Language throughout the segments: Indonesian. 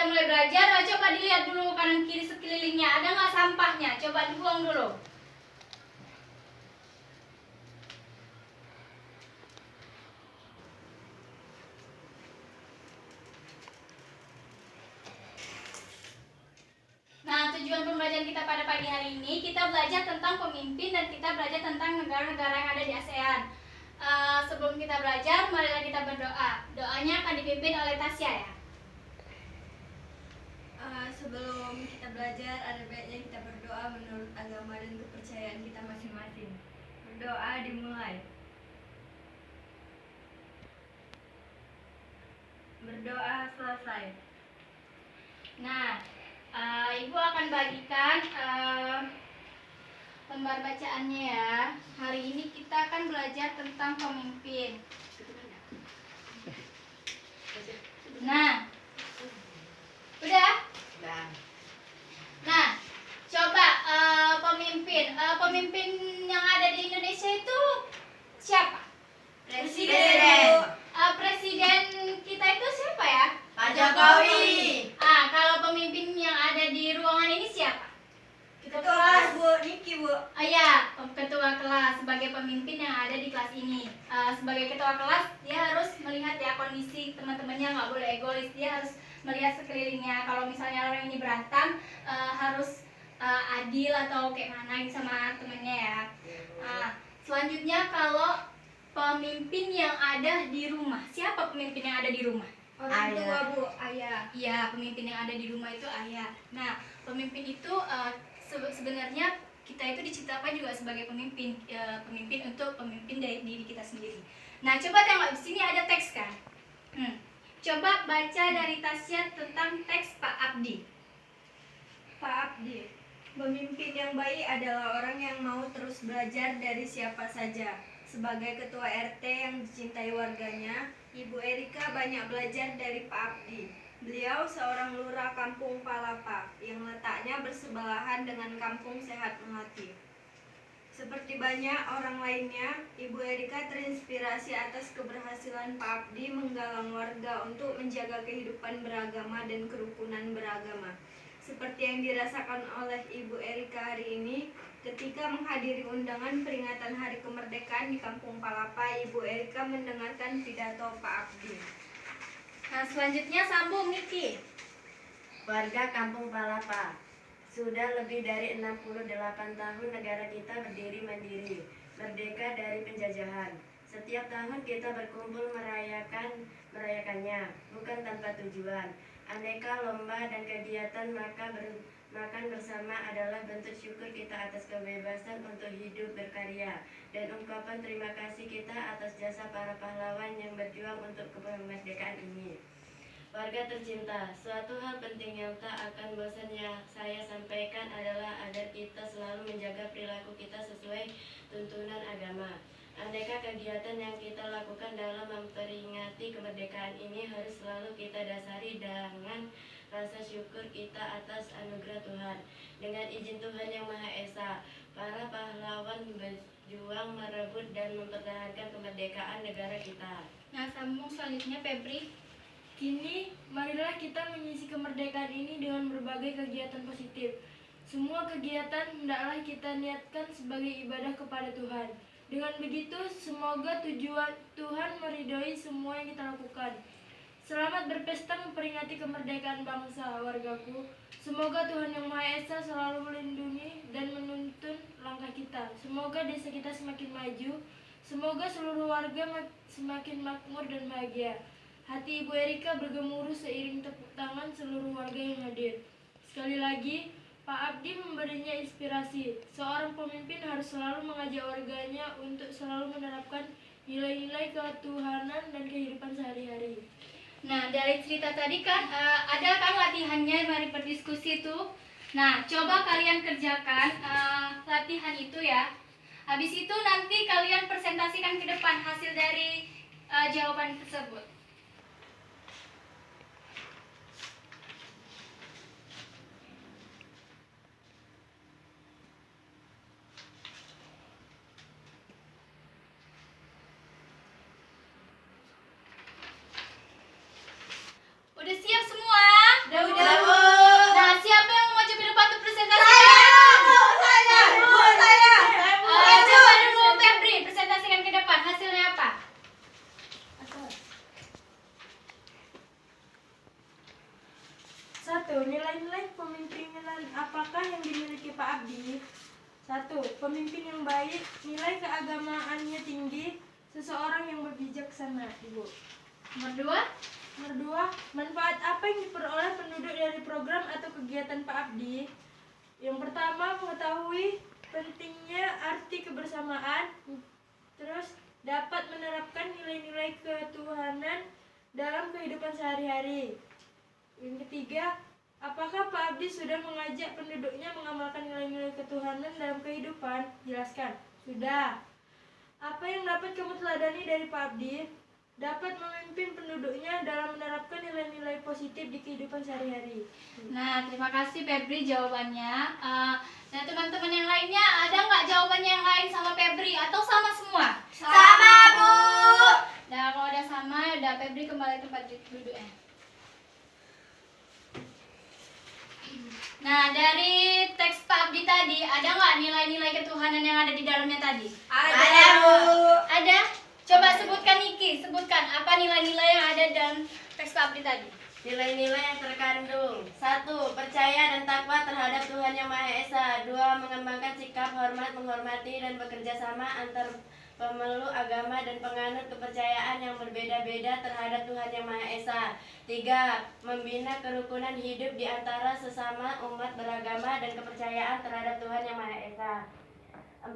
kita mulai belajar, coba dilihat dulu kanan kiri sekelilingnya, ada nggak sampahnya? Coba dibuang dulu. Nah, tujuan pembelajaran kita pada pagi hari ini, kita belajar tentang pemimpin dan kita belajar tentang negara-negara yang ada di ASEAN. Sebelum kita belajar, marilah kita berdoa. Doanya akan dipimpin oleh Tasya ya. Sebelum kita belajar, ada baiknya kita berdoa menurut agama dan kepercayaan kita masing-masing. Berdoa dimulai. Berdoa selesai. Nah, Ibu akan bagikan lembar bacaannya ya. Hari ini kita akan belajar tentang pemimpin. Nah, udah? Nah, coba pemimpin yang ada di Indonesia itu siapa? Presiden. Presiden kita itu siapa ya? Pak Jokowi. Kalau pemimpin yang ada di ruangan ini siapa? Ketua kelas, Bu. Niki, Bu. Ya, ketua kelas sebagai pemimpin yang ada di kelas ini. Sebagai ketua kelas, dia harus melihat ya kondisi teman-temannya, nggak boleh egois. Dia harus melihat sekelilingnya. Kalau misalnya orang ini berantem, harus adil atau kayak mana sama temennya ya. Selanjutnya kalau pemimpin yang ada di rumah, siapa pemimpin yang ada di rumah? Orang tua, Bu. Ayah. Iya, pemimpin yang ada di rumah itu ayah. Nah, pemimpin itu sebenarnya kita itu diciptakan juga sebagai pemimpin, pemimpin untuk pemimpin dari diri kita sendiri. Nah, coba tengok di sini ada teks kan? Coba baca dari Tasya tentang teks Pak Abdi. Pak Abdi. Pemimpin yang baik adalah orang yang mau terus belajar dari siapa saja. Sebagai ketua RT yang dicintai warganya, Ibu Erika banyak belajar dari Pak Abdi. Beliau seorang lurah kampung Palapa yang letaknya bersebelahan dengan kampung Sehat Melati. Seperti banyak orang lainnya, Ibu Erika terinspirasi atas keberhasilan Pak Abdi menggalang warga untuk menjaga kehidupan beragama dan kerukunan beragama. Seperti yang dirasakan oleh Ibu Erika hari ini, ketika menghadiri undangan peringatan Hari Kemerdekaan di Kampung Palapa, Ibu Erika mendengarkan pidato Pak Abdi. Nah, selanjutnya sambung Niki. Warga Kampung Palapa, sudah lebih dari 68 tahun negara kita berdiri mandiri, merdeka dari penjajahan. Setiap tahun kita berkumpul merayakannya, bukan tanpa tujuan. Aneka lomba dan kegiatan makan bersama adalah bentuk syukur kita atas kebebasan untuk hidup berkarya dan ungkapan terima kasih kita atas jasa para pahlawan yang berjuang untuk kemerdekaan ini. Warga tercinta, suatu hal penting yang tak akan bosan yang saya sampaikan adalah agar kita selalu menjaga perilaku kita sesuai tuntunan agama. Aneka kegiatan yang kita lakukan dalam memperingati kemerdekaan ini harus selalu kita dasari dengan rasa syukur kita atas anugerah Tuhan. Dengan izin Tuhan Yang Maha Esa, para pahlawan berjuang merebut dan mempertahankan kemerdekaan negara kita. Nah, sambung selanjutnya Febri. Kini, marilah kita mengisi kemerdekaan ini dengan berbagai kegiatan positif. Semua kegiatan hendaklah kita niatkan sebagai ibadah kepada Tuhan. Dengan begitu, semoga tujuan Tuhan meridhoi semua yang kita lakukan. Selamat berpesta memperingati kemerdekaan bangsa, wargaku. Semoga Tuhan Yang Maha Esa selalu melindungi dan menuntun langkah kita. Semoga desa kita semakin maju. Semoga seluruh warga semakin makmur dan bahagia. Hati Ibu Erika bergemuruh seiring tepuk tangan seluruh warga yang hadir. Sekali lagi, Pak Abdi memberinya inspirasi. Seorang pemimpin harus selalu mengajak warganya untuk selalu menerapkan nilai-nilai ketuhanan dan kehidupan sehari-hari. Nah, dari cerita tadi kan ada kan latihannya, mari berdiskusi tuh. Nah, coba kalian kerjakan latihan itu ya. Habis itu nanti kalian presentasikan ke depan hasil dari jawaban tersebut. Udah siap semua? Udah. 1. Nilai-nilai kepemimpinan apakah yang dimiliki Pak Abdi? 1. Pemimpin yang baik, nilai keagamaannya tinggi, seseorang yang berbijaksana. Ibu. Nomor 2. Manfaat apa yang diperoleh penduduk dari program atau kegiatan Pak Abdi? Yang pertama, mengetahui pentingnya arti kebersamaan, terus dapat menerapkan nilai-nilai ketuhanan dalam kehidupan sehari-hari. Yang ketiga, apakah Pak Abdi sudah mengajak penduduknya mengamalkan nilai-nilai ketuhanan dalam kehidupan? Jelaskan. Sudah. Apa yang dapat kamu teladani dari Pak Abdi? Dapat memimpin penduduknya dalam menerapkan nilai-nilai positif di kehidupan sehari-hari. Nah, terima kasih Febri jawabannya. Nah, teman-teman yang lainnya ada nggak jawabannya yang lain sama Febri atau sama semua? Sama, Bu. Nah, kalau udah sama, udah Febri kembali tempat duduknya. Nah, dari teks Pak Abdi tadi, ada nggak nilai-nilai ketuhanan yang ada di dalamnya tadi? Ada, Bu. Ada? Coba sebutkan Niki, sebutkan apa nilai-nilai yang ada dalam teks Pak Abdi tadi. Nilai-nilai yang terkandung: 1. Percaya dan takwa terhadap Tuhan Yang Maha Esa. 2. Mengembangkan sikap hormat, menghormati, dan bekerja sama antar pemeluk agama dan penganut kepercayaan yang berbeda-beda terhadap Tuhan Yang Maha Esa. 3. Membina kerukunan hidup di antara sesama umat beragama dan kepercayaan terhadap Tuhan Yang Maha Esa. 4.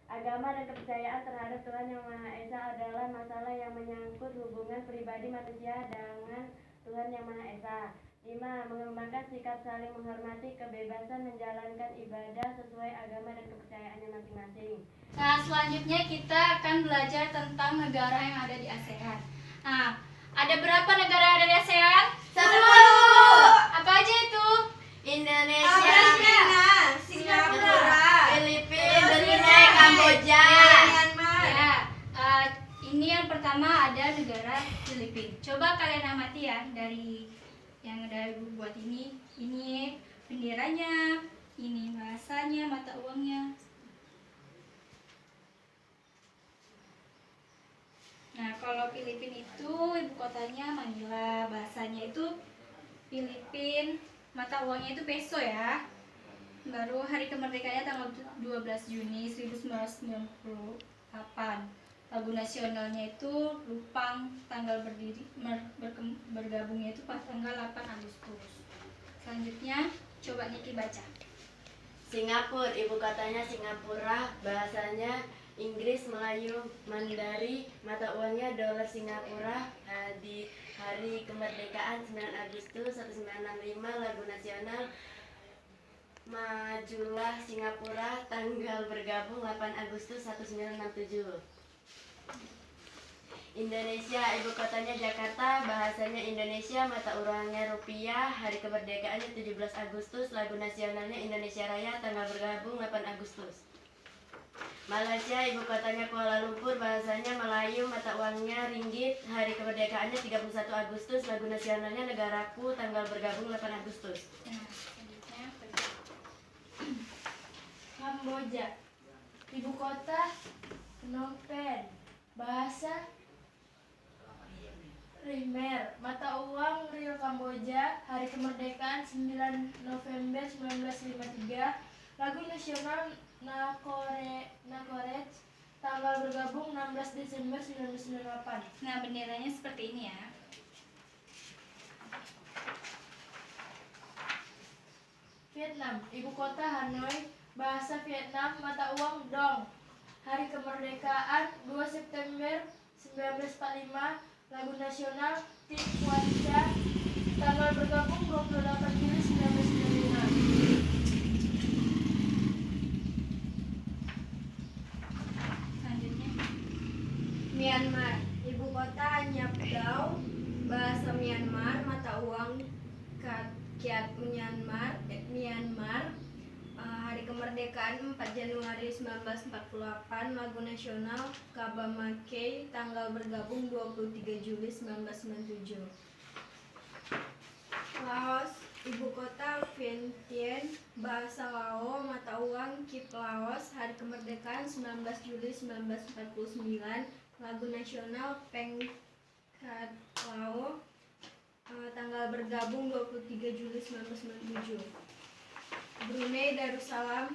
Agama dan kepercayaan terhadap Tuhan Yang Maha Esa adalah masalah yang menyangkut hubungan pribadi manusia dengan Tuhan Yang Maha Esa. 5. Mengembangkan sikap saling menghormati, kebebasan menjalankan ibadah sesuai agama dan kepercayaannya masing-masing. Nah, selanjutnya kita akan belajar tentang negara yang ada di ASEAN. Nah, ada berapa negara yang ada di ASEAN? 10. Apa aja itu? Indonesia, Singapura, Filipina, Brunei, Kamboja. Ya, ini yang pertama ada negara Filipina. Coba kalian amati ya dari yang udah Ibu buat ini. Ini benderanya, ini bahasanya, mata uangnya. Nah, kalau Filipina itu ibu kotanya Manila, bahasanya itu Filipin, mata uangnya itu peso ya. Baru hari kemerdekaannya tanggal 12 Juni 1998. Lagu nasionalnya itu Lupang, tanggal bergabungnya itu pas tanggal 8 Agustus. Selanjutnya coba Niki baca. Singapura, ibu kotanya Singapura, bahasanya Inggris, Melayu, Mandari, mata uangnya dolar Singapura. Di hari kemerdekaan 9 Agustus 1965, lagu nasional Majulah Singapura, tanggal bergabung 8 Agustus 1967. Indonesia, ibu kotanya Jakarta, bahasanya Indonesia, mata uangnya rupiah, hari kemerdekaannya 17 Agustus, lagu nasionalnya Indonesia Raya, tanggal bergabung 8 Agustus. Malaysia, ibu kotanya Kuala Lumpur, bahasanya Melayu, mata uangnya ringgit, hari kemerdekaannya 31 Agustus, lagu nasionalnya Negaraku, tanggal bergabung 8 Agustus. Nah, selanjutnya Kamboja, ibu kota Phnom Penh, bahasa Khmer, mata uang riel Kamboja, hari kemerdekaan 9 November 1953, lagu nasional Nakorech, tanggal bergabung 16 Desember 1998. Nah, benderanya seperti ini ya. Vietnam, ibu kota Hanoi, bahasa Vietnam, mata uang Dong, hari kemerdekaan 2 September 1945, lagu nasional Tin Quan Cha, tanggal bergabung 28 Juli 1995. Selanjutnya Myanmar, ibu kota Nyap Dau, bahasa Myanmar, mata uang Kyat Myanmar, hari kemerdekaan 4 Januari 1948, lagu nasional Kabamake, tanggal bergabung 23 Juli 1997. Laos, ibu kota Vientiane, bahasa Lao, mata uang Kip Laos, hari kemerdekaan 19 Juli 1949, lagu nasional Peng Khat Lao, tanggal bergabung 23 Juli Januari 1997. Brunei Darussalam,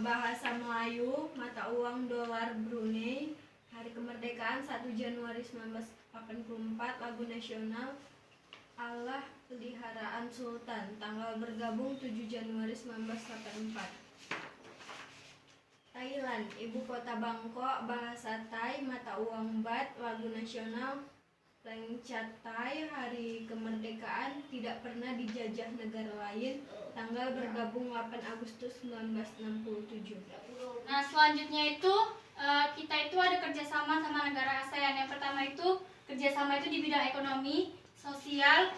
bahasa Melayu, mata uang dolar Brunei. Hari kemerdekaan 1 Januari 1984, lagu nasional Allah Peliharaan Sultan. Tanggal bergabung 7 Januari 1984. Thailand, ibu kota Bangkok, bahasa Thai, mata uang baht, lagu nasional Lengcat-Thai. Hari kemerdekaan, tidak pernah dijajah negara lain. Tanggal bergabung 8 Agustus 1967. Nah, selanjutnya itu kita itu ada kerjasama sama negara ASEAN. Yang pertama itu kerjasama itu di bidang ekonomi, sosial,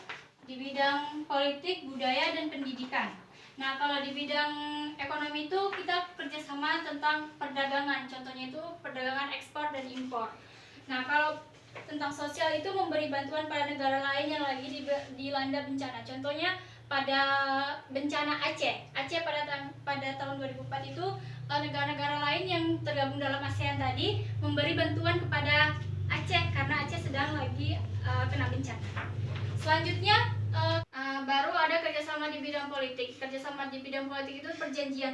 di bidang politik, budaya, dan pendidikan. Nah, kalau di bidang ekonomi itu kita kerjasama tentang perdagangan. Contohnya itu perdagangan ekspor dan impor. Nah, kalau tentang sosial itu memberi bantuan pada negara lain yang lagi dilanda bencana. Contohnya pada bencana Aceh. Aceh pada tahun 2004 itu negara-negara lain yang tergabung dalam ASEAN tadi memberi bantuan kepada Aceh karena Aceh sedang lagi kena bencana. Selanjutnya baru ada kerjasama di bidang politik. Kerjasama di bidang politik itu perjanjian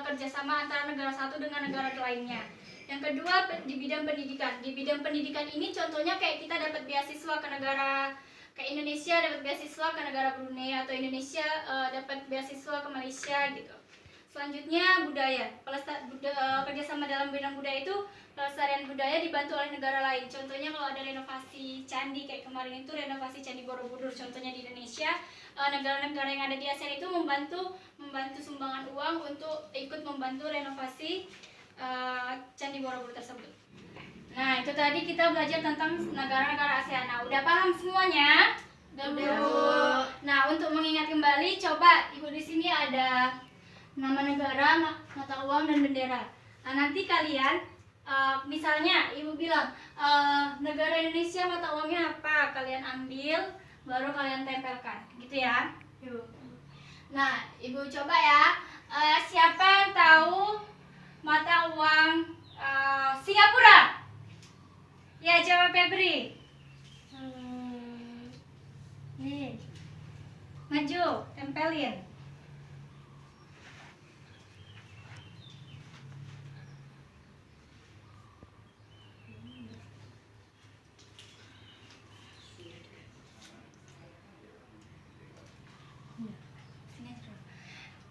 kerjasama antara negara satu dengan negara lainnya. Yang kedua di bidang pendidikan. Di bidang pendidikan ini contohnya kayak kita dapat beasiswa ke negara kayak Indonesia dapat beasiswa ke negara Brunei, atau Indonesia dapat beasiswa ke Malaysia gitu. Selanjutnya budaya. Kerjasama dalam bidang budaya itu pelestarian budaya dibantu oleh negara lain. Contohnya kalau ada renovasi candi kayak kemarin itu renovasi Candi Borobudur. Contohnya di Indonesia, negara-negara yang ada di ASEAN itu membantu sumbangan uang untuk ikut membantu renovasi Candi Borobudur tersebut. Nah, itu tadi kita belajar tentang negara-negara ASEAN. Nah, udah paham semuanya? Udah. Nah, untuk mengingat kembali, coba Ibu di sini ada nama negara, mata uang, dan bendera. Nah, nanti kalian misalnya Ibu bilang negara Indonesia mata uangnya apa, kalian ambil baru kalian tempelkan, gitu ya. Nah, Ibu coba ya, siapa yang tahu mata uang Singapura? Ya, coba Febri. Nih, maju, tempelin.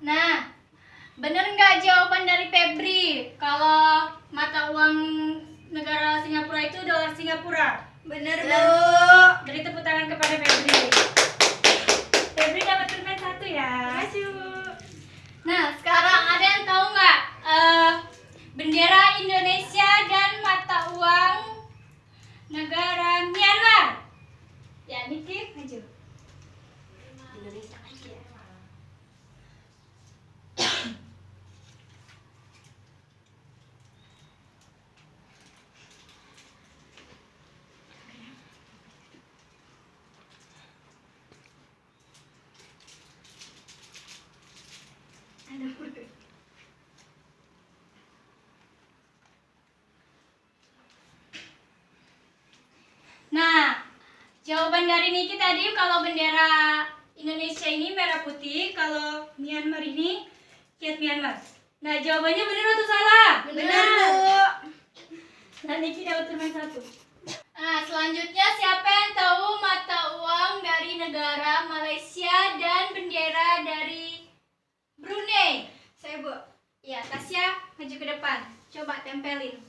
Nah, bener nggak jawaban dari Febri kalau mata uang negara Singapura itu dolar Singapura? Bener, Bu. Beri tepuk tangan kepada Febri. Febri dapat pulpen 1 ya. Makasih, Bu. Nah, sekarang ada yang tahu nggak bendera Indonesia dan mata uang negara Myanmar? Ya, Niki maju. Indonesia. Nah, jawaban dari Niki tadi kalau bendera Indonesia ini merah putih, kalau Myanmar ini kiat Myanmar. Nah, jawabannya benar atau salah? Bener, Bu. Nah, Niki dapat pulpen 1. Nah, selanjutnya siapa yang tahu mata uang dari negara Malaysia dan bendera dari Brunei? Saya, Bu. Ya, Tasya maju ke depan. Coba tempelin.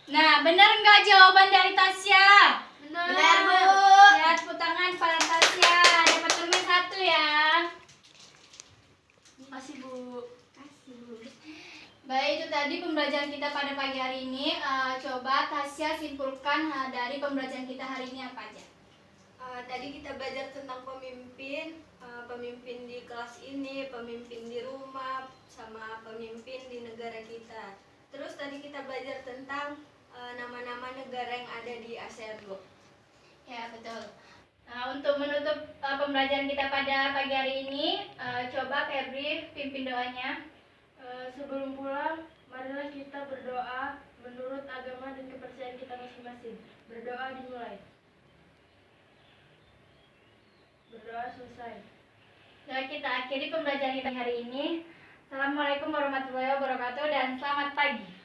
Nah, benar nggak jawaban dari Tasya? Benar, Bu. Ya, tepuk tangan pada Tasya. Dapat pulpen 1 ya. Makasih, Bu. Baik, itu tadi pembelajaran kita pada pagi hari ini. Coba Tasya simpulkan dari pembelajaran kita hari ini apa aja? Tadi kita belajar tentang pemimpin, pemimpin di kelas ini, pemimpin di rumah, sama pemimpin di negara kita. Terus tadi kita belajar tentang nama-nama negara yang ada di ASEAN, Bu. Ya, betul. Nah, untuk menutup pembelajaran kita pada pagi hari ini, coba Febri pimpin doanya. Sebelum pulang, marilah kita berdoa menurut agama dan kepercayaan kita masing-masing. Berdoa dimulai. Berdoa selesai. Nah, kita akhiri pembelajaran kita hari ini. Assalamualaikum warahmatullahi wabarakatuh dan selamat pagi.